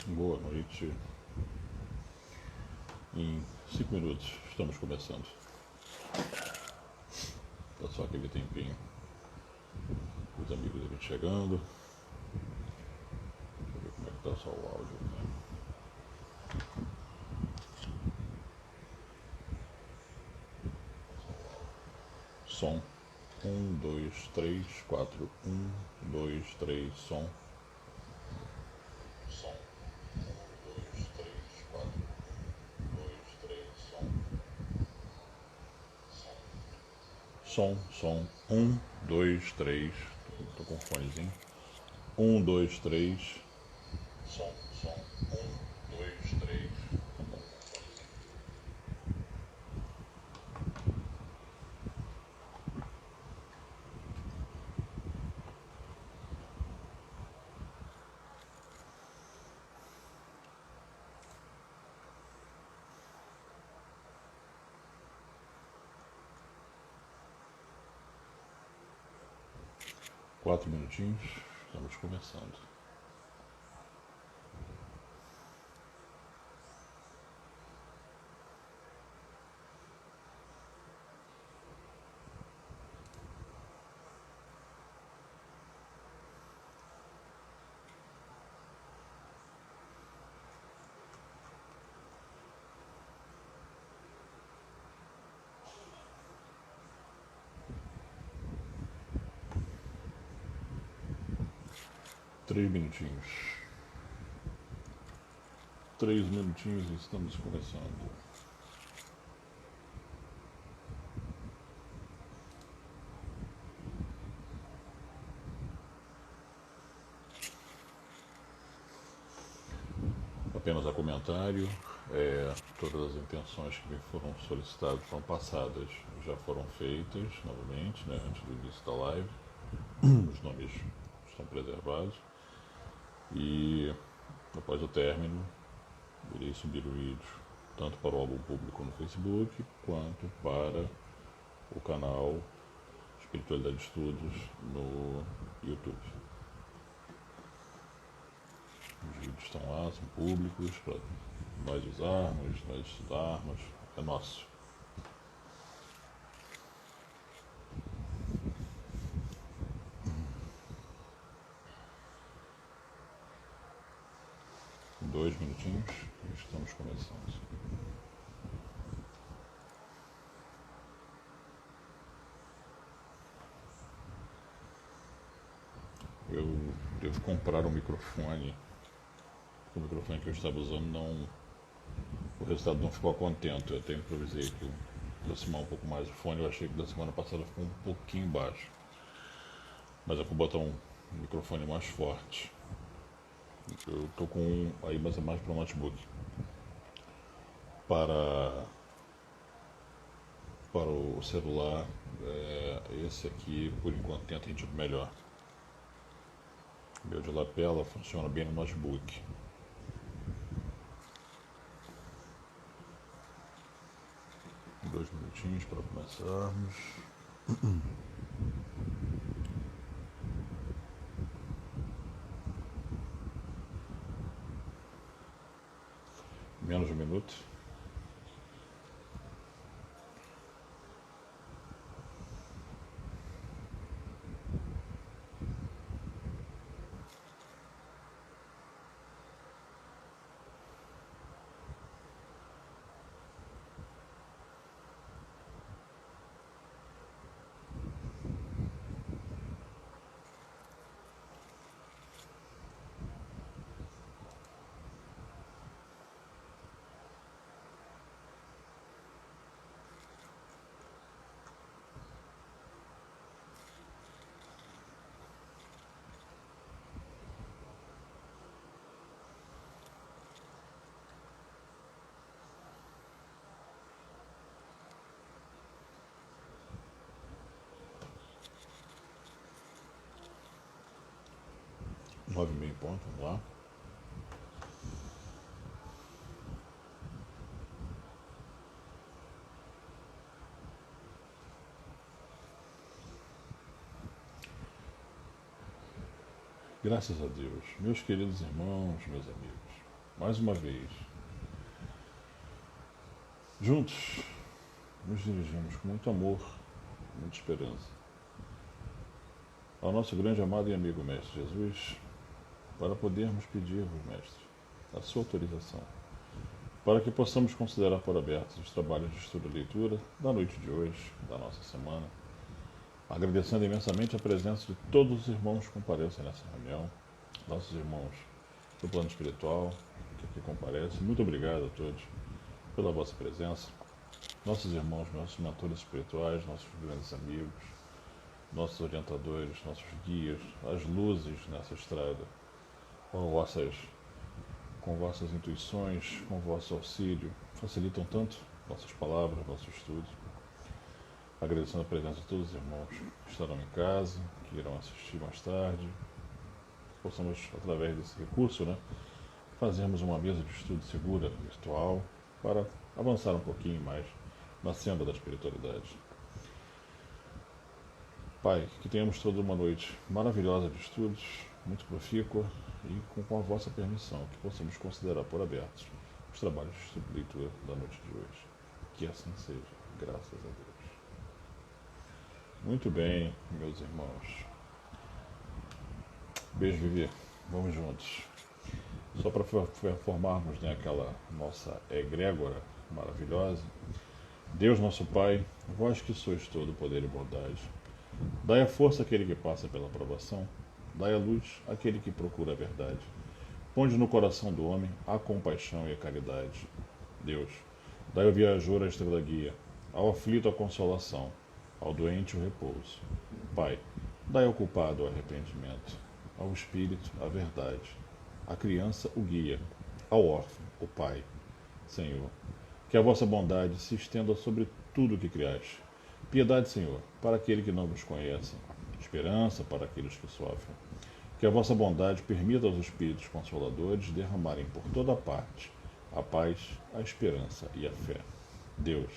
Boa noite. Em 5 minutos estamos começando. Dá só aquele tempinho. Os amigos ali chegando. Deixa eu ver como é que tá só o áudio. Som. 1, 2, 3, 4. 1, 2, 3, som. Som. 1, 2, 3, 4. 1, 2, 3, som. Som. 1, 2, 3. Tô com fonezinho. 1, 2, 3. Som. 1, 2, 3. Tá bom. 4 minutinhos. Estamos começando. Três minutinhos. 3 minutinhos e estamos começando. Apenas a comentário. Todas as intenções que me foram solicitadas foram passadas, já foram feitas novamente, né, antes do início da live. Os nomes estão preservados. E após o término, irei subir o vídeo tanto para o álbum público no Facebook quanto para o canal Espiritualidade Estudos no YouTube. Os vídeos estão lá, são públicos para nós usarmos, nós estudarmos, é nosso. Em 2 minutinhos estamos começando. Eu devo comprar um microfone. O microfone que eu estava usando não. O resultado não ficou contente. Eu até improvisei aqui, aproximar um pouco mais o fone. Eu achei que da semana passada ficou um pouquinho baixo. Mas eu vou botar um microfone mais forte. Eu tô com um aí, mas é mais para o notebook. Para o celular, esse aqui por enquanto tem atendido melhor. O meu de lapela funciona bem no notebook. Dois minutinhos para começarmos. Menos de 1 minuto. Nove e meio ponto, vamos lá. Graças a Deus, meus queridos irmãos, meus amigos, mais uma vez, juntos, nos dirigimos com muito amor, muita esperança ao nosso grande amado e amigo Mestre Jesus, para podermos pedir-vos, Mestre, a sua autorização, para que possamos considerar por abertos os trabalhos de estudo e leitura da noite de hoje, da nossa semana, agradecendo imensamente a presença de todos os irmãos que comparecem nessa reunião, nossos irmãos do plano espiritual que aqui comparecem. Muito obrigado a todos pela vossa presença, nossos irmãos, nossos mentores espirituais, nossos grandes amigos, nossos orientadores, nossos guias, as luzes nessa estrada, com vossas intuições, com vosso auxílio, facilitam tanto nossas palavras, nosso estudo. Agradecendo a presença de todos os irmãos que estarão em casa, que irão assistir mais tarde, possamos, através desse recurso, fazermos uma mesa de estudo segura, virtual, para avançar um pouquinho mais na senda da espiritualidade. Pai, que tenhamos toda uma noite maravilhosa de estudos, muito profícua, e com a vossa permissão, que possamos considerar por abertos os trabalhos de estudo e leitura da noite de hoje. Que assim seja, graças a Deus. Muito bem, meus irmãos. Beijo, Vivi. Vamos juntos. Só para formarmos aquela nossa egrégora maravilhosa. Deus nosso Pai, vós que sois todo poder e bondade, dai a força àquele que passa pela provação, dai a luz àquele que procura a verdade. Ponde no coração do homem a compaixão e a caridade. Deus, dai ao viajor a estrela guia, ao aflito a consolação, ao doente o repouso. Pai, dai ao culpado o arrependimento, ao espírito a verdade, à criança o guia, ao órfão o Pai. Senhor, que a vossa bondade se estenda sobre tudo o que criaste. Piedade, Senhor, para aquele que não vos conhece, esperança para aqueles que sofrem. Que a vossa bondade permita aos Espíritos Consoladores derramarem por toda a parte a paz, a esperança e a fé. Deus,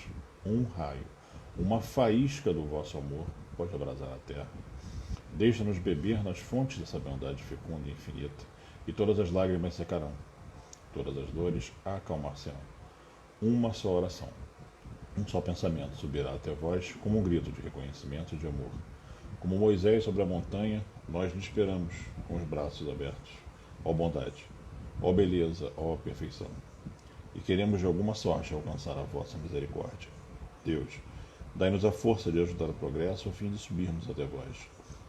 um raio, uma faísca do vosso amor pode abrasar a terra. Deixa-nos beber nas fontes dessa bondade fecunda e infinita, e todas as lágrimas secarão, todas as dores acalmar-se-ão. Uma só oração, um só pensamento subirá até vós como um grito de reconhecimento e de amor. Como Moisés sobre a montanha, nós lhe esperamos com os braços abertos. Ó bondade, ó beleza, ó perfeição. E queremos de alguma sorte alcançar a vossa misericórdia. Deus, dai-nos a força de ajudar o progresso a fim de subirmos até vós.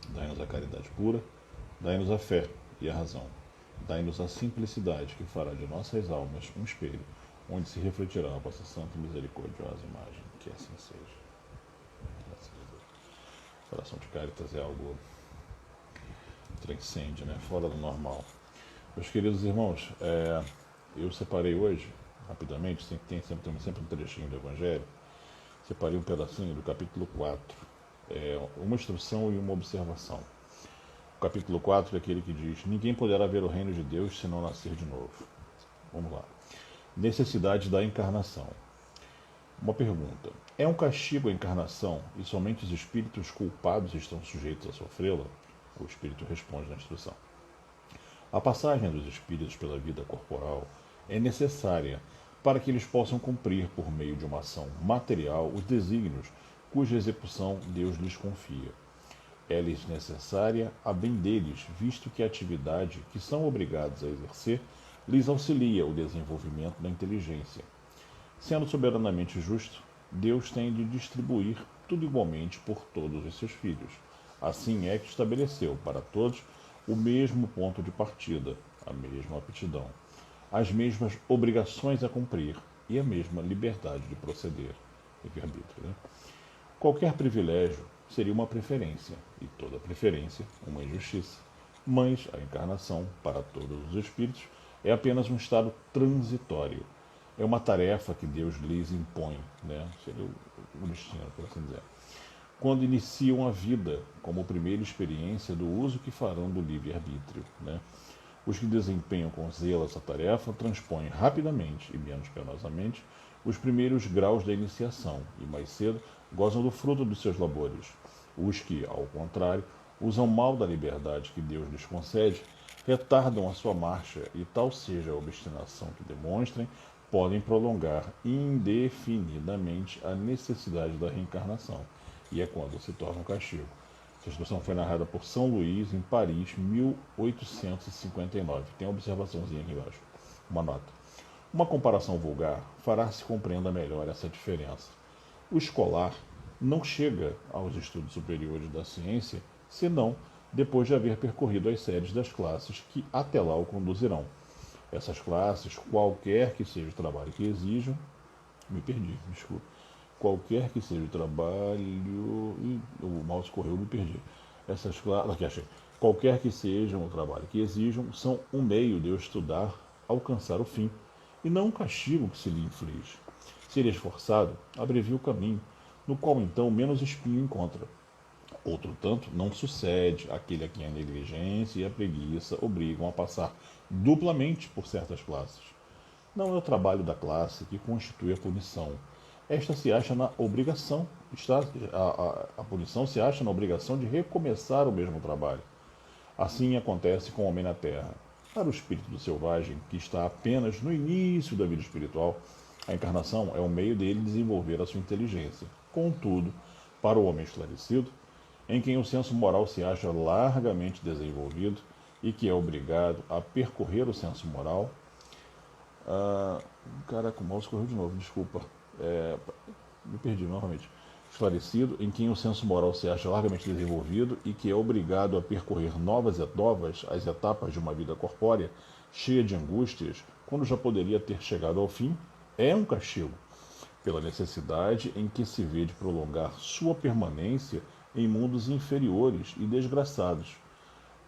Dai-nos a caridade pura, dai-nos a fé e a razão. Dai-nos a simplicidade que fará de nossas almas um espelho, onde se refletirá a vossa santa e misericordiosa imagem. Que assim seja. Graças a Deus. Oração de Caritas é algo transcende, fora do normal. Meus queridos irmãos, eu separei hoje, rapidamente, tem sempre um trechinho do Evangelho, separei um pedacinho do capítulo 4, uma instrução e uma observação. O capítulo 4 é aquele que diz: ninguém poderá ver o reino de Deus se não nascer de novo. Vamos lá. Necessidade da encarnação. Uma pergunta: é um castigo a encarnação e somente os espíritos culpados estão sujeitos a sofrê-la? O espírito responde na instrução: a passagem dos espíritos pela vida corporal é necessária para que eles possam cumprir por meio de uma ação material os desígnios cuja execução Deus lhes confia. É-lhes necessária a bem deles, visto que a atividade que são obrigados a exercer lhes auxilia o desenvolvimento da inteligência. Sendo soberanamente justo, Deus tem de distribuir tudo igualmente por todos os seus filhos. Assim é que estabeleceu para todos o mesmo ponto de partida, a mesma aptidão, as mesmas obrigações a cumprir e a mesma liberdade de proceder. Livre-arbítrio, Qualquer privilégio seria uma preferência, e toda preferência uma injustiça. Mas a encarnação, para todos os espíritos, é apenas um estado transitório. É uma tarefa que Deus lhes impõe, seria o destino, por assim dizer. Quando iniciam a vida, como primeira experiência do uso que farão do livre-arbítrio. Os que desempenham com zelo essa tarefa transpõem rapidamente e menos penosamente os primeiros graus da iniciação e, mais cedo, gozam do fruto dos seus labores. Os que, ao contrário, usam mal da liberdade que Deus lhes concede, retardam a sua marcha e tal seja a obstinação que demonstrem, podem prolongar indefinidamente a necessidade da reencarnação, e é quando se torna um castigo. Essa situação foi narrada por São Luís, em Paris, 1859. Tem uma observaçãozinha aqui embaixo, uma nota. Uma comparação vulgar fará se compreenda melhor essa diferença. O escolar não chega aos estudos superiores da ciência senão depois de haver percorrido as séries das classes que até lá o conduzirão. Essas classes, qualquer que seja o trabalho que exijam, me perdi, desculpa. Qualquer que seja o trabalho. O mouse correu, me perdi. Essas classes. Aqui achei. Qualquer que seja o trabalho que exijam, são um meio de eu estudar, alcançar o fim, e não um castigo que se lhe inflige. Se ele é esforçado, abrevia o caminho, no qual então menos espinho encontra. Outro tanto, não sucede aquele a quem a negligência e a preguiça obrigam a passar duplamente por certas classes. Não é o trabalho da classe que constitui a punição. Esta se acha na obrigação, a punição se acha na obrigação de recomeçar o mesmo trabalho. Assim acontece com o homem na terra. Para o espírito do selvagem, que está apenas no início da vida espiritual, a encarnação é o meio dele desenvolver a sua inteligência. Contudo, para o homem esclarecido, em quem o senso moral se acha largamente desenvolvido e que é obrigado a percorrer o senso moral. Caraca, o mouse correu de novo, desculpa. Me perdi novamente. Esclarecido, em quem o senso moral se acha largamente desenvolvido e que é obrigado a percorrer novas as etapas de uma vida corpórea, cheia de angústias, quando já poderia ter chegado ao fim, é um castigo, pela necessidade em que se vê de prolongar sua permanência em mundos inferiores e desgraçados.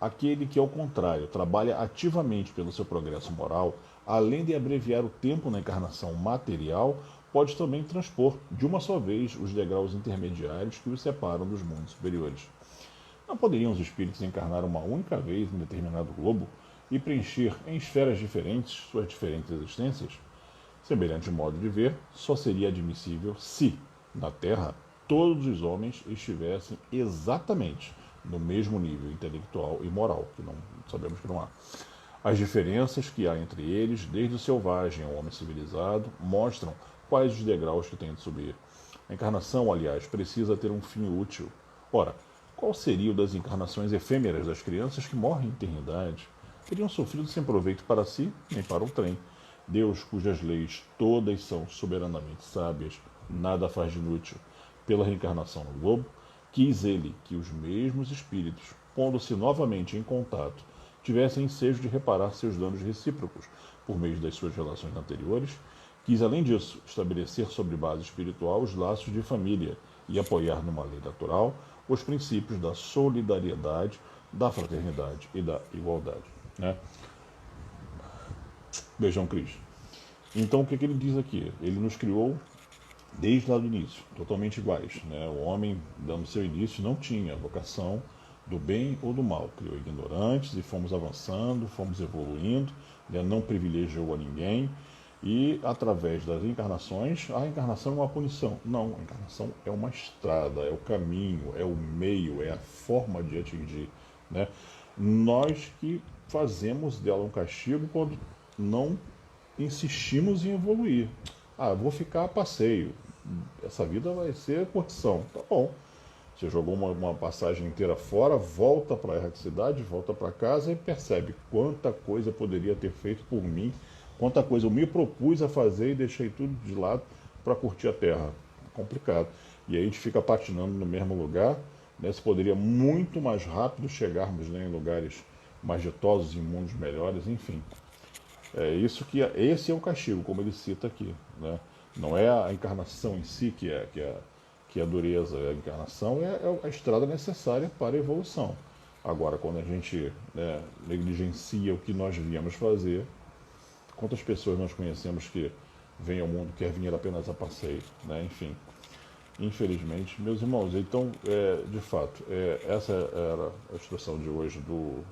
Aquele que, ao contrário, trabalha ativamente pelo seu progresso moral, além de abreviar o tempo na encarnação material, pode também transpor, de uma só vez, os degraus intermediários que os separam dos mundos superiores. Não poderiam os espíritos encarnar uma única vez em determinado globo e preencher em esferas diferentes suas diferentes existências? Semelhante modo de ver só seria admissível se, na Terra, todos os homens estivessem exatamente no mesmo nível intelectual e moral, que não sabemos que não há. As diferenças que há entre eles, desde o selvagem ao homem civilizado, mostram quais os degraus que tem de subir. A encarnação, aliás, precisa ter um fim útil. Ora, qual seria o das encarnações efêmeras das crianças que morrem em eternidade? Teriam sofrido sem proveito para si, nem para o trem. Deus, cujas leis todas são soberanamente sábias, nada faz de inútil. Pela reencarnação no globo, quis ele que os mesmos espíritos, pondo-se novamente em contato, tivessem ensejo de reparar seus danos recíprocos por meio das suas relações anteriores. Quis, além disso, estabelecer sobre base espiritual os laços de família e apoiar numa lei natural os princípios da solidariedade, da fraternidade e da igualdade. Né? Beijão, Cris. Então, o que ele diz aqui? Ele nos criou desde lá do início, totalmente iguais. Né? O homem, dando seu início, não tinha vocação do bem ou do mal. Criou ignorantes e fomos avançando, fomos evoluindo, né? Não privilegiou a ninguém. E, através das encarnações, a encarnação é uma punição. Não, a encarnação é uma estrada, é o caminho, é o meio, é a forma de atingir. Né? Nós que fazemos dela um castigo quando não insistimos em evoluir. Ah, vou ficar a passeio. Essa vida vai ser curtição. Tá bom. Você jogou uma passagem inteira fora, volta para a erraticidade, volta para casa e percebe quanta coisa poderia ter feito por mim, quanta coisa eu me propus a fazer e deixei tudo de lado para curtir a terra. Complicado. E aí a gente fica patinando no mesmo lugar. Né? Se poderia muito mais rápido chegarmos, né, em lugares mais ditosos, em mundos melhores, enfim. Esse é o castigo, como ele cita aqui. Né? Não é a encarnação em si que é a dureza, a encarnação é a estrada necessária para a evolução. Agora, quando a gente, né, negligencia o que nós viemos fazer, quantas pessoas nós conhecemos que vêm ao mundo quer vir apenas a passeio, né? Enfim, infelizmente, meus irmãos, então, de fato, essa era a instrução de hoje do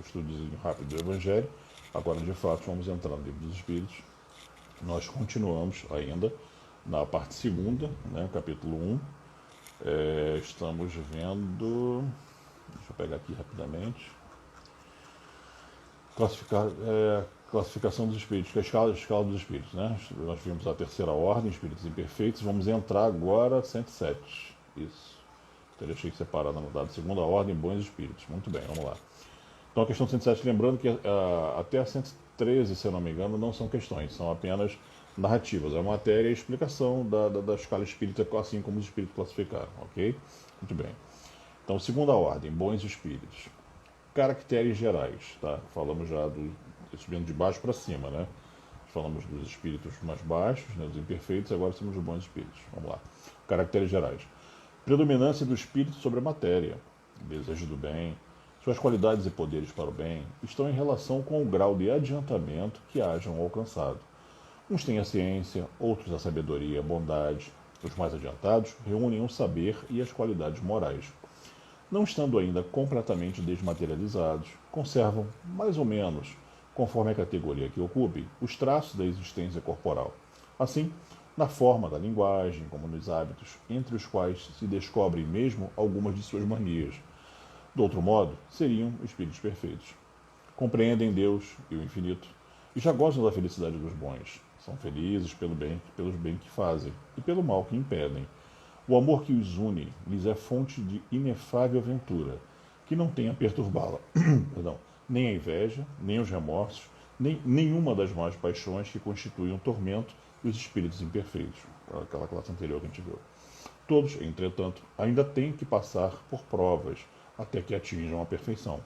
estudozinho rápido do Evangelho. Agora, de fato, vamos entrar no Livro dos Espíritos. Nós continuamos ainda na parte segunda, né, capítulo 1. Estamos vendo. Deixa eu pegar aqui rapidamente. classificação dos espíritos, que é a escala dos espíritos, né? Nós vimos a terceira ordem, espíritos imperfeitos, vamos entrar agora 107. Isso. Então, eu deixei separado, anotado. Segunda ordem, bons espíritos. Muito bem, vamos lá. Então, a questão 107, lembrando que até a 113, se eu não me engano, não são questões, são apenas narrativas. É a matéria e a explicação da escala espírita, assim como os espíritos classificaram, ok? Muito bem. Então, segunda ordem, bons espíritos. Caracteres gerais, tá? Falamos já subindo de baixo para cima, né? Falamos dos espíritos mais baixos, né, dos imperfeitos, agora somos os bons espíritos. Vamos lá. Caracteres gerais. Predominância do espírito sobre a matéria, desejo do bem, suas qualidades e poderes para o bem estão em relação com o grau de adiantamento que hajam alcançado. Uns têm a ciência, outros a sabedoria, a bondade. Os mais adiantados reúnem o saber e as qualidades morais. Não estando ainda completamente desmaterializados, conservam, mais ou menos, conforme a categoria que ocupe, os traços da existência corporal. Assim, na forma da linguagem, como nos hábitos, entre os quais se descobrem mesmo algumas de suas manias. Do outro modo, seriam espíritos perfeitos. Compreendem Deus e o infinito, e já gozam da felicidade dos bons. São felizes pelos bem que fazem e pelo mal que impedem. O amor que os une lhes é fonte de inefável ventura, que não tem a perturbá-la. Nem a inveja, nem os remorsos, nem nenhuma das más paixões que constituem o tormento dos espíritos imperfeitos. Aquela classe anterior que a gente viu. Todos, entretanto, ainda têm que passar por provas até que atinjam a perfeição.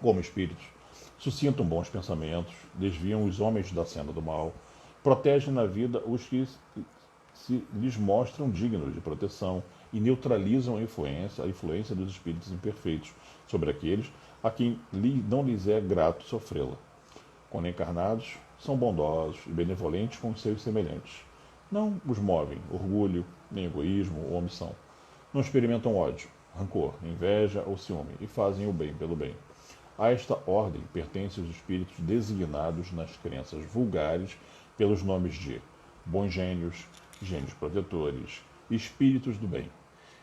Como espíritos, suscitam bons pensamentos, desviam os homens da senda do mal, protegem na vida os que se lhes mostram dignos de proteção e neutralizam a influência dos espíritos imperfeitos sobre aqueles a quem não lhes é grato sofrê-la. Quando encarnados, são bondosos e benevolentes com os seus semelhantes. Não os movem orgulho, nem egoísmo ou omissão. Não experimentam ódio, rancor, inveja ou ciúme e fazem o bem pelo bem. A esta ordem pertencem os espíritos designados nas crenças vulgares pelos nomes de bons gênios, gênios protetores, espíritos do bem.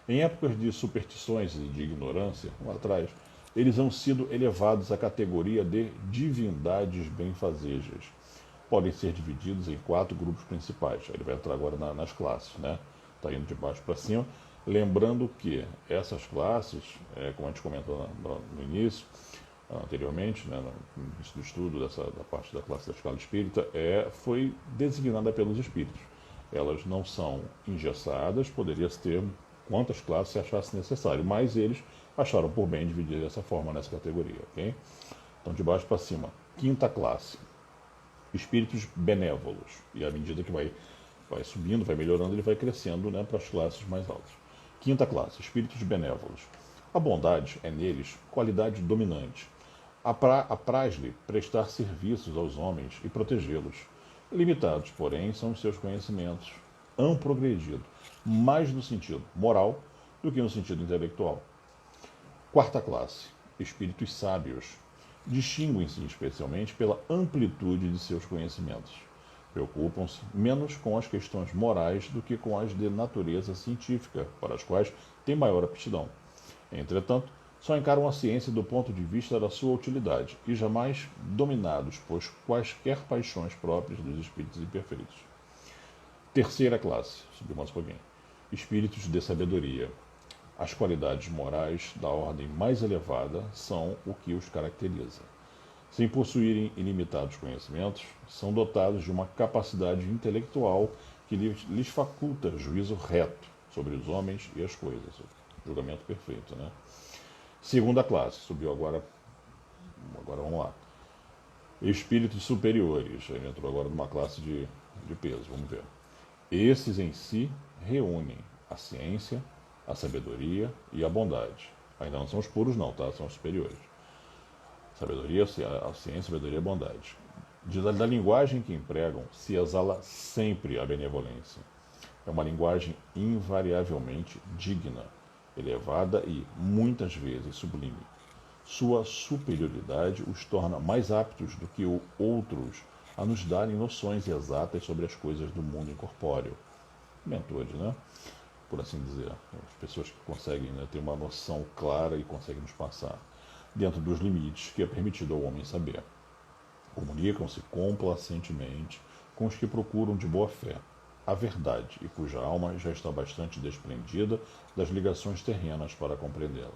Em épocas de superstições e de ignorância, lá atrás, eles han sido elevados à categoria de divindades benfazejas. Podem ser divididos em 4 grupos principais. Ele vai entrar agora nas classes, né? Está indo de baixo para cima. Lembrando que essas classes, como a gente comentou no início, anteriormente, né, no início do estudo da parte da classe da escala espírita, foi designada pelos espíritos. Elas não são engessadas, poderia-se ter quantas classes se achasse necessário, mas eles acharam por bem dividir dessa forma nessa categoria, ok? Então, de baixo para cima. Quinta classe, espíritos benévolos. E à medida que vai subindo, vai melhorando, ele vai crescendo, né, para as classes mais altas. Quinta classe, espíritos benévolos. A bondade é neles qualidade dominante. Apraz-lhe prestar serviços aos homens e protegê-los. Limitados, porém, são os seus conhecimentos. Han progredido, mais no sentido moral do que no sentido intelectual. Quarta classe, espíritos sábios. Distinguem-se especialmente pela amplitude de seus conhecimentos. Preocupam-se menos com as questões morais do que com as de natureza científica, para as quais têm maior aptidão. Entretanto, só encaram a ciência do ponto de vista da sua utilidade e jamais dominados por quaisquer paixões próprias dos espíritos imperfeitos. Terceira classe, subiu mais um pouquinho, espíritos de sabedoria. As qualidades morais da ordem mais elevada são o que os caracteriza. Sem possuírem ilimitados conhecimentos, são dotados de uma capacidade intelectual que lhes faculta juízo reto sobre os homens e as coisas. Julgamento perfeito, né? Segunda classe, subiu agora vamos lá. Espíritos superiores, ele entrou agora numa classe de peso, vamos ver. Esses em si reúnem a ciência, a sabedoria e a bondade. Ainda não são os puros não, tá? São os superiores. Sabedoria, a ciência, a sabedoria e a bondade. Da linguagem que empregam, se exala sempre a benevolência. É uma linguagem invariavelmente digna, elevada e, muitas vezes, sublime. Sua superioridade os torna mais aptos do que outros a nos darem noções exatas sobre as coisas do mundo incorpóreo. Mentores, né? Por assim dizer. As pessoas que conseguem, né, ter uma noção clara e conseguem nos passar dentro dos limites que é permitido ao homem saber. Comunicam-se complacentemente com os que procuram de boa fé a verdade e cuja alma já está bastante desprendida das ligações terrenas para compreendê-la.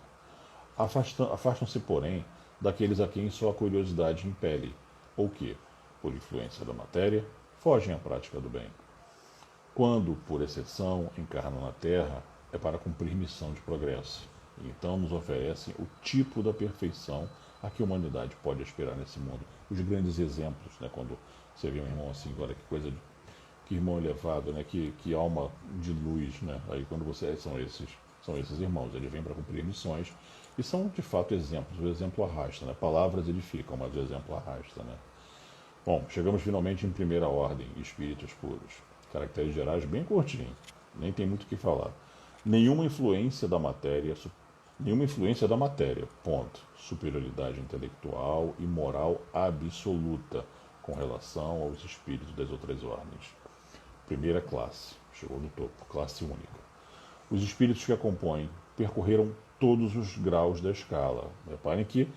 Afastam-se, porém, daqueles a quem só a curiosidade impele, ou que, por influência da matéria, fogem à prática do bem. Quando, por exceção, encarnam na Terra, é para cumprir missão de progresso. E então nos oferecem o tipo da perfeição a que a humanidade pode aspirar nesse mundo. Os grandes exemplos, né, quando você vê um irmão assim, olha que coisa, que irmão elevado, né, que alma de luz, né? Aí quando você são esses irmãos, eles vêm para cumprir missões e são de fato exemplos. O exemplo arrasta, né? Palavras edificam, mas o exemplo arrasta, né? Bom, chegamos finalmente em primeira ordem, espíritos puros. Caracteres gerais bem curtinho, nem tem muito o que falar. Nenhuma influência da matéria, nenhuma influência da matéria, ponto. Superioridade intelectual e moral absoluta com relação aos espíritos das outras ordens. Primeira classe, chegou no topo, classe única. Os espíritos que a compõem percorreram todos os graus da escala. Reparem que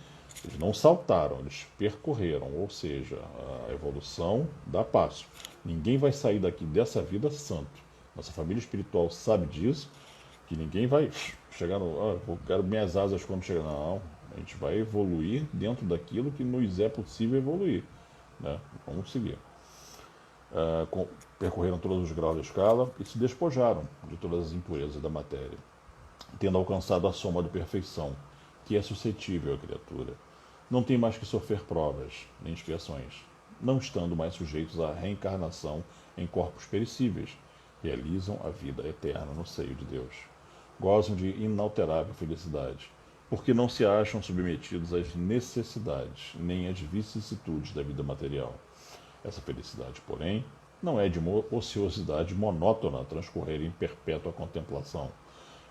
eles não saltaram, eles percorreram, ou seja, a evolução dá passo. Ninguém vai sair daqui dessa vida santo. Nossa família espiritual sabe disso, que ninguém vai chegar no. Eu quero minhas asas quando chegar. Não, a gente vai evoluir dentro daquilo que nos é possível evoluir. Né? Vamos seguir. Percorreram todos os graus da escala e se despojaram de todas as impurezas da matéria, tendo alcançado a soma de perfeição, que é suscetível à criatura. Não tem mais que sofrer provas, nem expiações, não estando mais sujeitos à reencarnação em corpos perecíveis, realizam a vida eterna no seio de Deus. Gozam de inalterável felicidade, porque não se acham submetidos às necessidades, nem às vicissitudes da vida material. Essa felicidade, porém, não é de uma ociosidade monótona a transcorrer em perpétua contemplação.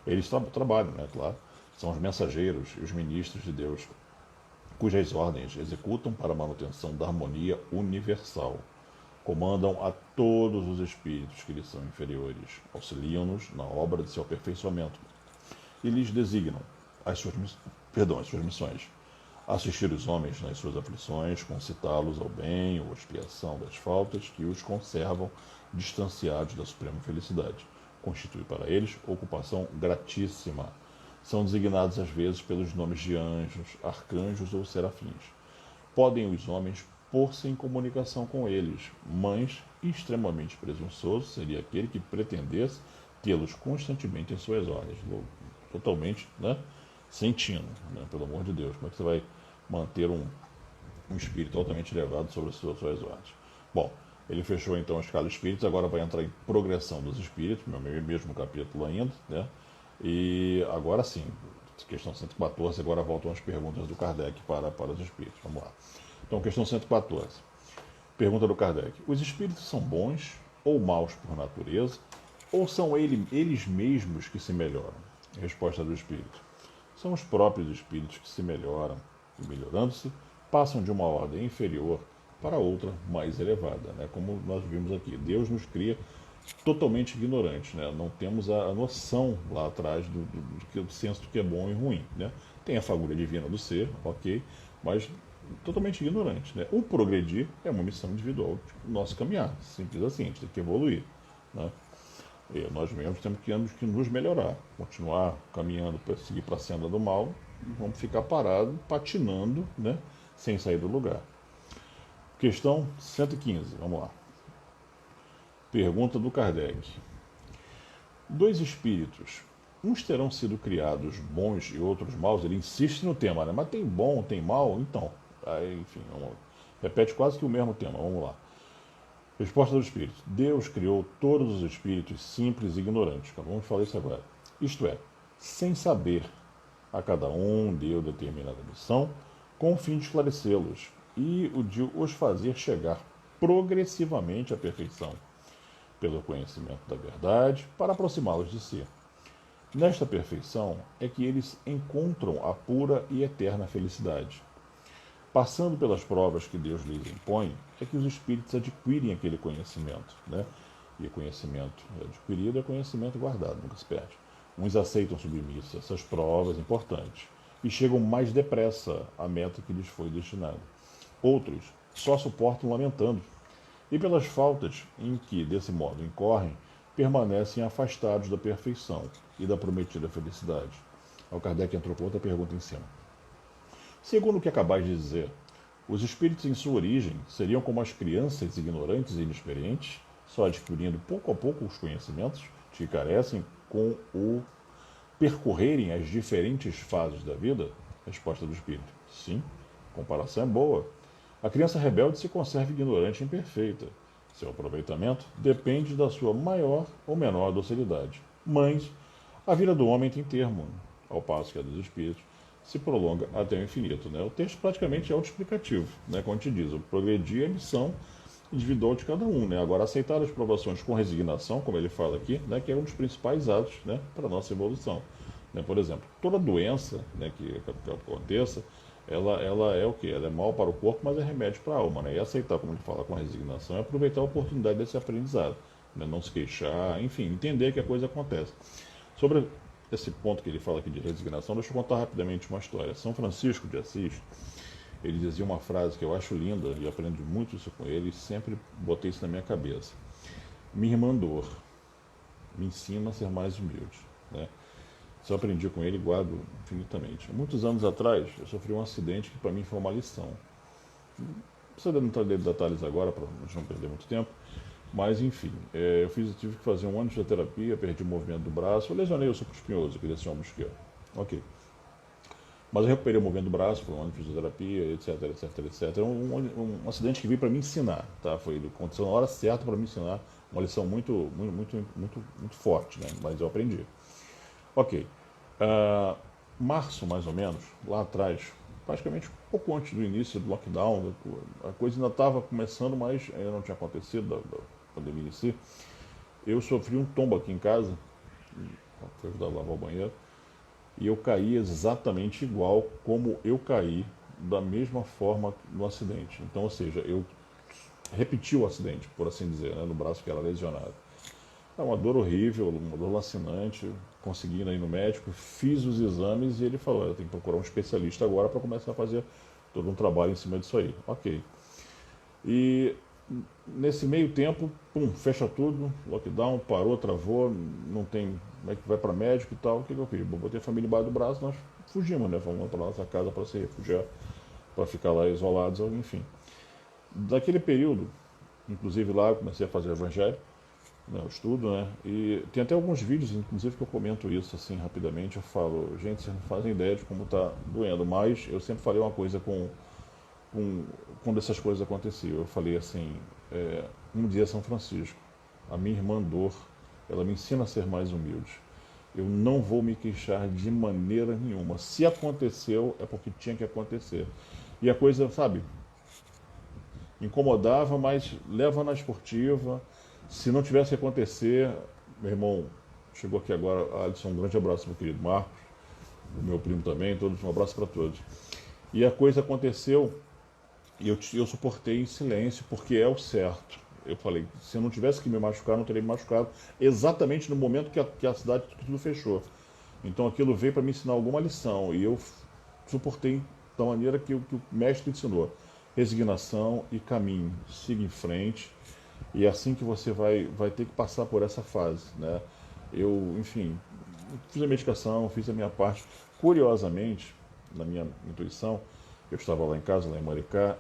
Eles trabalham, né, claro, são os mensageiros e os ministros de Deus, cujas ordens executam para a manutenção da harmonia universal. Comandam a todos os espíritos que lhes são inferiores, auxiliam-nos na obra de seu aperfeiçoamento e lhes designam as suas missões. Assistir os homens nas suas aflições, concitá-los ao bem ou expiação das faltas que os conservam distanciados da suprema felicidade. Constitui para eles ocupação gratíssima. São designados às vezes pelos nomes de anjos, arcanjos ou serafins. Podem os homens pôr-se em comunicação com eles, mas extremamente presunçoso seria aquele que pretendesse tê-los constantemente em suas ordens. Totalmente, né? Sentindo, né? Pelo amor de Deus, como é que você vai manter um espírito altamente elevado sobre as suas ordens? Bom, ele fechou então a escala de espíritos, agora vai entrar em progressão dos espíritos, no mesmo capítulo ainda, né? E agora sim, questão 114, agora voltam as perguntas do Kardec para os espíritos. Vamos lá. Então, questão 114. Pergunta do Kardec: os espíritos são bons ou maus por natureza, ou são eles mesmos que se melhoram? Resposta do espírito: são os próprios espíritos que se melhoram e, melhorando-se, passam de uma ordem inferior para outra mais elevada. Né? Como nós vimos aqui, Deus nos cria totalmente ignorantes. Né? Não temos a noção lá atrás do senso do que é bom e ruim. Né? Tem a fagulha divina do ser, ok, mas totalmente ignorante. Né? O progredir é uma missão individual do nosso caminhar, simples assim, a gente tem que evoluir. Né? E nós mesmos temos que nos melhorar, continuar caminhando para seguir para a senda do mal, e vamos ficar parados, patinando, né, sem sair do lugar. Questão 115, vamos lá. Pergunta do Kardec: dois espíritos, uns terão sido criados bons e outros maus? Ele insiste no tema, né? Mas tem bom, tem mal? Então, aí, enfim, repete quase que o mesmo tema, vamos lá. Resposta do Espírito: Deus criou todos os espíritos simples e ignorantes. Vamos falar isso agora. Isto é, sem saber, a cada um deu determinada missão, com o fim de esclarecê-los e o de os fazer chegar progressivamente à perfeição, pelo conhecimento da verdade, para aproximá-los de si. Nesta perfeição é que eles encontram a pura e eterna felicidade. Passando pelas provas que Deus lhes impõe, é que os espíritos adquirem aquele conhecimento. Né? E conhecimento adquirido é conhecimento guardado, nunca se perde. Uns aceitam submissos essas provas importantes e chegam mais depressa à meta que lhes foi destinada. Outros só suportam lamentando, e pelas faltas em que, desse modo, incorrem, permanecem afastados da perfeição e da prometida felicidade. O Kardec entrou com outra pergunta em cima. Segundo o que acabais de dizer, os espíritos em sua origem seriam como as crianças ignorantes e inexperientes, só adquirindo pouco a pouco os conhecimentos que carecem com o percorrerem as diferentes fases da vida? Resposta do espírito: sim, a comparação é boa. A criança rebelde se conserva ignorante e imperfeita. Seu aproveitamento depende da sua maior ou menor docilidade. Mas a vida do homem tem termo, ao passo que a dos espíritos se prolonga até o infinito. Né? O texto praticamente é autoexplicativo, né? Como te diz, o progredir é a missão individual de cada um. Né? Agora, aceitar as provações com resignação, como ele fala aqui, né? Que é um dos principais atos, né? Para a nossa evolução. Né? Por exemplo, toda doença, né? que aconteça, ela é o quê? Ela é mal para o corpo, mas é remédio para a alma. Né? E aceitar, como ele fala, com resignação, é aproveitar a oportunidade desse aprendizado. Né? Não se queixar, enfim, entender que a coisa acontece. Sobre esse ponto que ele fala aqui de resignação, deixa eu contar rapidamente uma história. São Francisco de Assis, ele dizia uma frase que eu acho linda, e aprendi muito isso com ele, e sempre botei isso na minha cabeça. Minha irmã dor me ensina a ser mais humilde. Né? Isso eu aprendi com ele e guardo infinitamente. Muitos anos atrás, eu sofri um acidente que para mim foi uma lição. Não precisa entrar em detalhes agora, para não perder muito tempo. Mas, enfim, eu tive que fazer um ano de fisioterapia, perdi o movimento do braço, eu lesionei o suco espinhoso, aquele desse ombro esquerdo. Ok. Mas eu recuperei o movimento do braço, foi um ano de fisioterapia, etc, etc, etc. Um acidente que veio para me ensinar, tá? Ele aconteceu na hora certa para me ensinar uma lição muito forte, né? Mas eu aprendi. Ok. Março, mais ou menos, lá atrás, praticamente um pouco antes do início do lockdown, a coisa ainda estava começando, mas ainda não tinha acontecido, da pandemia em si. Eu sofri um tombo aqui em casa, fui ajudar a lavar o banheiro, e eu caí exatamente igual como eu caí, da mesma forma no acidente. Então, ou seja, eu repeti o acidente, por assim dizer, né, no braço que era lesionado. É uma dor horrível, uma dor lacinante. Consegui ir no médico, fiz os exames e ele falou: eu tenho que procurar um especialista agora para começar a fazer todo um trabalho em cima disso aí. Ok. E nesse meio tempo, pum, fecha tudo, lockdown, parou, travou, não tem. Como é que vai para médico e tal? O que eu fiz? Botei a família embaixo do braço, nós fugimos, né? Fomos para nossa casa para se refugiar, para ficar lá isolados, enfim. Daquele período, inclusive lá eu comecei a fazer evangelho, né, o estudo, né? E tem até alguns vídeos, inclusive, que eu comento isso assim rapidamente. Eu falo: gente, vocês não fazem ideia de como está doendo, mas eu sempre falei uma coisa quando essas coisas aconteciam. Eu falei assim: um dia São Francisco, a minha irmã dor, ela me ensina a ser mais humilde. Eu não vou me queixar de maneira nenhuma. Se aconteceu, é porque tinha que acontecer. E a coisa, sabe, incomodava, mas leva na esportiva. Se não tivesse que acontecer, meu irmão chegou aqui agora, Alisson, um grande abraço, meu querido Marcos, meu primo também, todos, um abraço para todos. E a coisa aconteceu e eu suportei em silêncio, porque é o certo. Eu falei: se eu não tivesse que me machucar, não teria me machucado, exatamente no momento que a cidade tudo fechou. Então aquilo veio para me ensinar alguma lição, e eu suportei da maneira que o mestre ensinou. Resignação e caminho, siga em frente, e é assim que você vai ter que passar por essa fase, né? Eu, enfim, fiz a medicação, fiz a minha parte. Curiosamente, na minha intuição, eu estava lá em casa, lá em Maricá,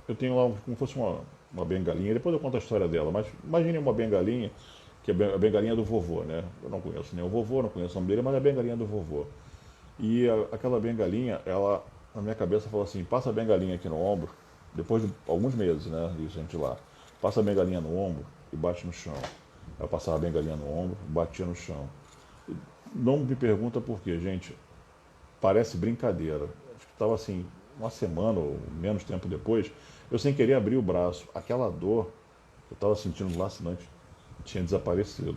eu tenho lá como fosse uma bengalinha. Depois eu conto a história dela, mas imagine uma bengalinha, que é a bengalinha do vovô, né? Eu não conheço nem o vovô, não conheço o nome dele, mas é a bengalinha do vovô. E aquela bengalinha, ela, na minha cabeça, falou assim: passa a bengalinha aqui no ombro, depois de alguns meses, né? Isso a gente lá. Passa a bengalinha no ombro e bate no chão. Eu passava a bengalinha no ombro, batia no chão. Não me pergunta por quê, gente. Parece brincadeira. Acho que estava assim, uma semana ou menos tempo depois, eu sem querer abri o braço. Aquela dor que eu estava sentindo lacinante tinha desaparecido.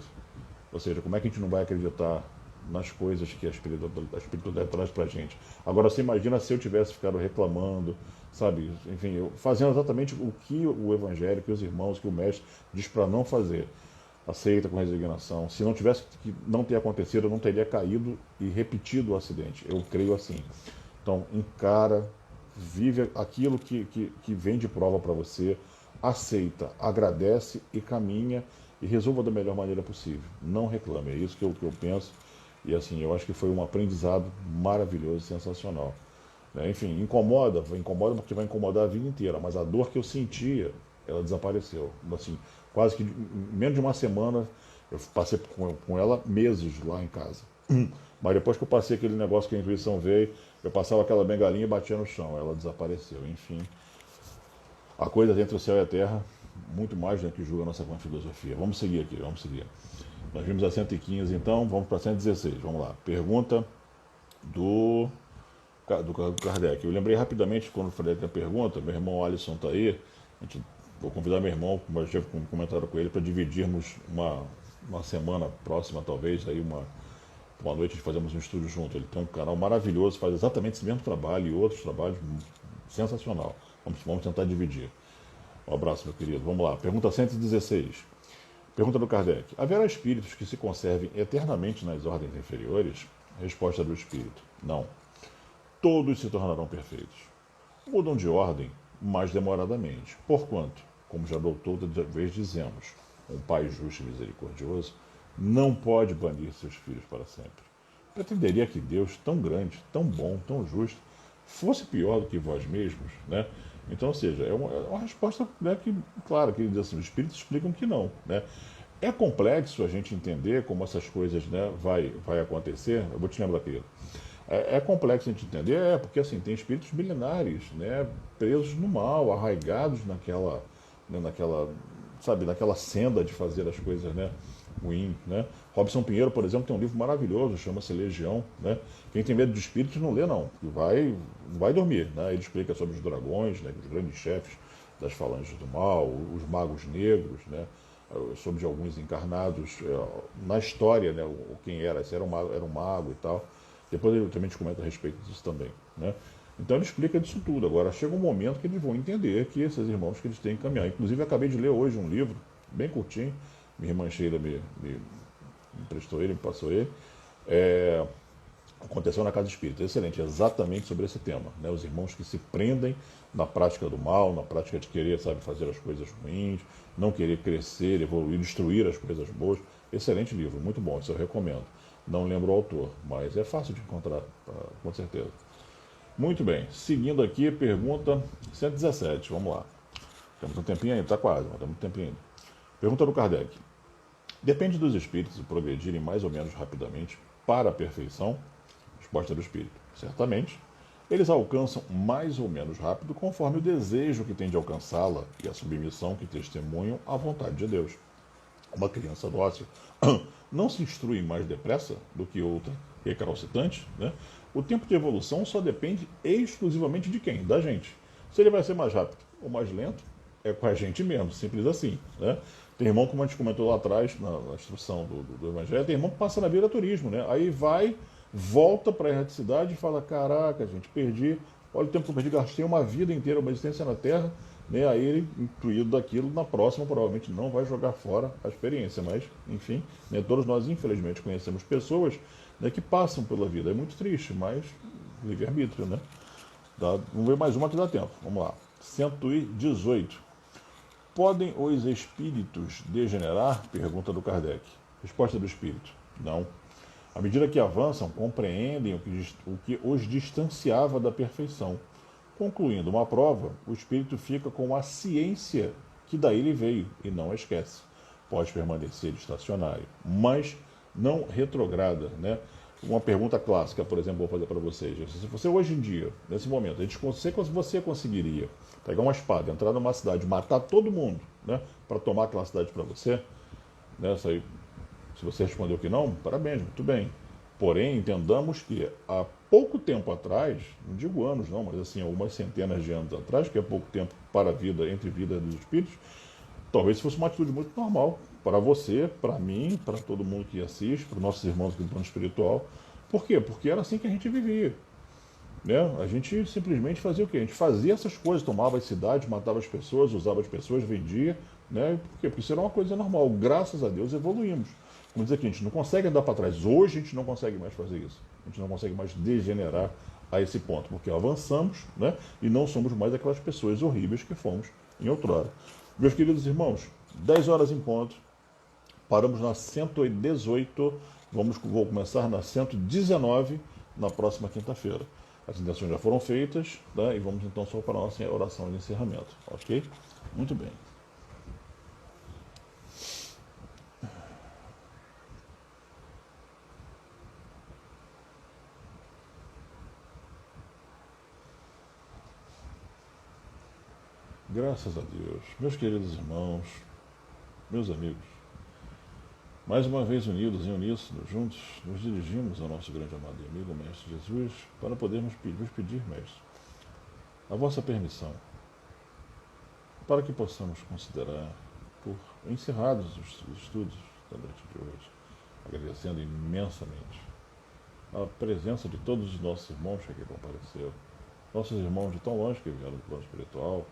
Ou seja, como é que a gente não vai acreditar nas coisas que a espiritualidade traz pra gente? Agora, você imagina se eu tivesse ficado reclamando, sabe? Enfim, eu fazendo exatamente o que o Evangelho, que os irmãos, que o Mestre diz para não fazer. Aceita com resignação. Se não tivesse que não ter acontecido, eu não teria caído e repetido o acidente. Eu creio assim. Então, encara, vive aquilo que vem de prova para você, aceita, agradece e caminha e resolva da melhor maneira possível. Não reclame, é isso que eu penso. E assim, eu acho que foi um aprendizado maravilhoso, sensacional. Né? Enfim, incomoda porque vai incomodar a vida inteira, mas a dor que eu sentia, ela desapareceu. Assim, quase que em menos de uma semana, eu passei com ela meses lá em casa. Mas depois que eu passei aquele negócio que a intuição veio, eu passava aquela bengalinha e batia no chão, ela desapareceu. Enfim, a coisa entre o céu e a terra, muito mais do que julga a nossa filosofia. Vamos seguir aqui, vamos seguir. Nós vimos a 115, então, vamos para 116. Vamos lá. Pergunta do Kardec. Eu lembrei rapidamente, quando eu falei da pergunta, meu irmão Alisson está aí, vou convidar meu irmão, como eu tive um comentário com ele, para dividirmos uma semana próxima, talvez, aí uma noite fazemos um estúdio junto. Ele tem um canal maravilhoso, faz exatamente esse mesmo trabalho e outros trabalhos sensacional. Vamos tentar dividir. Um abraço, meu querido. Vamos lá. Pergunta 116. Pergunta do Kardec. Haverá espíritos que se conservem eternamente nas ordens inferiores? Resposta do espírito. Não. Todos se tornarão perfeitos. Mudam de ordem, mas demoradamente. Porquanto, como já doutora vez dizemos, um pai justo e misericordioso não pode banir seus filhos para sempre. Pretenderia que Deus, tão grande, tão bom, tão justo, fosse pior do que vós mesmos, né? Então, ou seja, é uma resposta, né, que, claro, que assim, os espíritos explicam que não, né? É complexo a gente entender como essas coisas, né, vai acontecer. Eu vou te lembrar daquilo. É complexo a gente entender, porque assim, tem espíritos milenares, né, presos no mal, arraigados naquela, né, naquela senda de fazer as coisas, né, ruim, né? Robson Pinheiro, por exemplo, tem um livro maravilhoso, chama-se Legião, né? Quem tem medo de espíritos não lê, não, vai dormir, né? Ele explica sobre os dragões, né, os grandes chefes das falanges do mal, os magos negros, né? Sobre alguns encarnados na história, né? Quem era, se era um mago e tal. Depois ele também te comenta a respeito disso também, né? Então ele explica disso tudo. Agora chega um momento que eles vão entender que esses irmãos que eles têm que caminhar. Inclusive eu acabei de ler hoje um livro bem curtinho, minha irmã Sheila me emprestou ele, me passou ele. Aconteceu na Casa Espírita, excelente, exatamente sobre esse tema, né? Os irmãos que se prendem na prática do mal, na prática de querer, sabe, fazer as coisas ruins, não querer crescer, evoluir, destruir as coisas boas. Excelente livro, muito bom, isso eu recomendo. Não lembro o autor, mas é fácil de encontrar, com certeza. Muito bem, seguindo aqui, pergunta 117, vamos lá. Temos um tempinho ainda, está quase, mas temos um tempinho ainda. Pergunta do Kardec. Depende dos espíritos progredirem mais ou menos rapidamente para a perfeição? Resposta do espírito. Certamente. Eles alcançam mais ou menos rápido conforme o desejo que tem de alcançá-la e a submissão que testemunham à vontade de Deus. Uma criança dócil não se instrui mais depressa do que outra recalcitrante, né? O tempo de evolução só depende exclusivamente de quem? Da gente. Se ele vai ser mais rápido ou mais lento, é com a gente mesmo, simples assim, né? Tem irmão, como a gente comentou lá atrás, na instrução do Evangelho, tem irmão que passa na vida turismo, né? Aí vai, volta para a erraticidade e fala, caraca, gente, perdi, olha o tempo que eu perdi, gastei uma vida inteira, uma existência na Terra, né? Aí ele, intuído daquilo, na próxima provavelmente não vai jogar fora a experiência, mas, enfim, né? Todos nós, infelizmente, conhecemos pessoas, né, que passam pela vida. É muito triste, mas livre-arbítrio, né? Vamos ver mais uma que dá tempo. Vamos lá. 118. Podem os espíritos degenerar? Pergunta do Kardec. Resposta do espírito. Não. À medida que avançam, compreendem o que os distanciava da perfeição. Concluindo uma prova, o espírito fica com a ciência que daí lhe veio e não a esquece. Pode permanecer estacionário, mas não retrograda, né? Uma pergunta clássica, por exemplo, vou fazer para vocês. Se você hoje em dia, nesse momento, você conseguiria pegar uma espada, entrar numa cidade, matar todo mundo, né, para tomar aquela cidade para você, né? Se você respondeu que não, parabéns, muito bem. Porém, entendamos que há pouco tempo atrás, não digo anos não, mas assim, algumas centenas de anos atrás, que é pouco tempo para a vida, entre vida dos espíritos, talvez fosse uma atitude muito normal para você, para mim, para todo mundo que assiste, para os nossos irmãos aqui do plano espiritual. Por quê? Porque era assim que a gente vivia, né? A gente simplesmente fazia o quê? A gente fazia essas coisas, tomava as cidades, matava as pessoas, usava as pessoas, vendia, né? Por quê? Porque isso era uma coisa normal. Graças a Deus evoluímos. Como dizer que a gente não consegue andar para trás. Hoje a gente não consegue mais fazer isso. A gente não consegue mais degenerar a esse ponto, porque avançamos, né? E não somos mais aquelas pessoas horríveis que fomos em outrora. Meus queridos irmãos, 10 horas em ponto, paramos na 118, vou começar na 119 na próxima quinta-feira. As intenções já foram feitas, tá? E vamos então só para a nossa oração de encerramento, ok? Muito bem. Graças a Deus, meus queridos irmãos, meus amigos, mais uma vez unidos em uníssono, juntos, nos dirigimos ao nosso grande amado e amigo Mestre Jesus para podermos vos pedir, Mestre, a vossa permissão para que possamos considerar por encerrados os estudos da noite de hoje, agradecendo imensamente a presença de todos os nossos irmãos que aqui compareceram, nossos irmãos de tão longe que vieram do plano espiritual,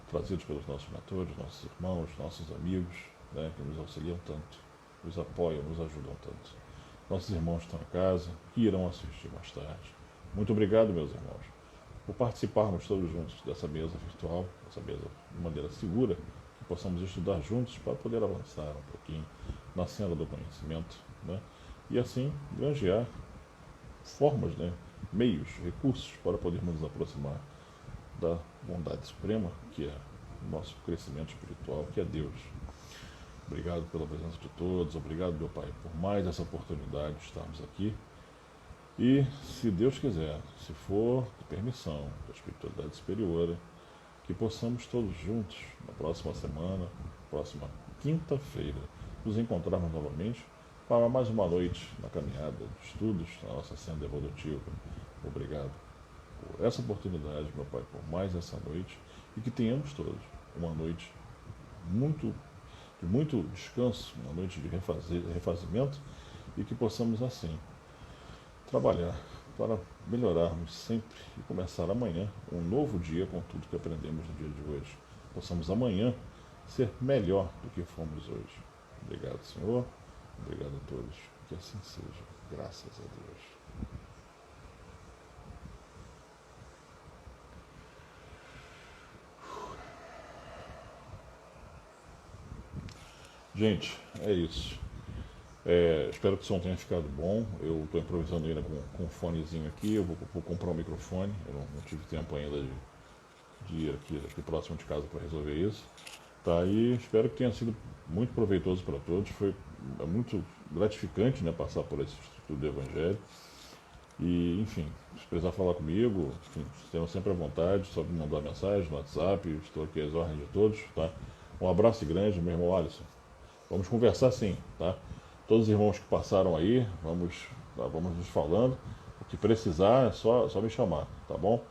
trazidos pelos nossos mentores, nossos irmãos, nossos amigos, né, que nos auxiliam tanto, nos apoiam, nos ajudam tanto. Nossos irmãos estão em casa, que irão assistir mais tarde. Muito obrigado, meus irmãos, por participarmos todos juntos dessa mesa virtual, dessa mesa de maneira segura, que possamos estudar juntos para poder avançar um pouquinho na senda do conhecimento, né, e assim granjear formas, né, meios, recursos para podermos nos aproximar da bondade suprema, que é o nosso crescimento espiritual, que é Deus. Obrigado pela presença de todos, obrigado, meu Pai, por mais essa oportunidade de estarmos aqui. E, se Deus quiser, se for de permissão da espiritualidade superiora, que possamos todos juntos, na próxima semana, próxima quinta-feira, nos encontrarmos novamente para mais uma noite na caminhada de estudos, na nossa senda evolutiva. Obrigado por essa oportunidade, meu Pai, por mais essa noite, e que tenhamos todos uma noite de muito descanso, uma noite de refazimento, e que possamos assim trabalhar para melhorarmos sempre e começar amanhã um novo dia com tudo que aprendemos no dia de hoje. Possamos amanhã ser melhor do que fomos hoje. Obrigado, Senhor. Obrigado a todos. Que assim seja. Graças a Deus. Gente, é isso. Espero que o som tenha ficado bom. Eu estou improvisando ainda com um fonezinho aqui. Eu vou comprar um microfone. Eu não tive tempo ainda de ir aqui próximo de casa para resolver isso. Tá, e espero que tenha sido muito proveitoso para todos. Foi muito gratificante, né, passar por esse estudo do Evangelho. E, enfim, se precisar falar comigo, enfim, estejam sempre à vontade, só me mandar mensagem no WhatsApp. Estou aqui às ordens de todos. Tá? Um abraço grande, meu irmão Alisson. Vamos conversar sim, tá? Todos os irmãos que passaram aí, vamos nos falando. O que precisar é só me chamar, tá bom?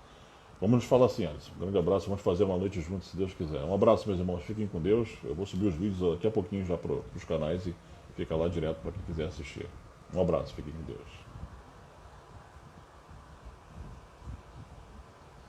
Vamos nos falar assim, Alisson. Um grande abraço, vamos fazer uma noite juntos, se Deus quiser. Um abraço, meus irmãos, fiquem com Deus. Eu vou subir os vídeos daqui a pouquinho já para os canais e fica lá direto para quem quiser assistir. Um abraço, fiquem com Deus.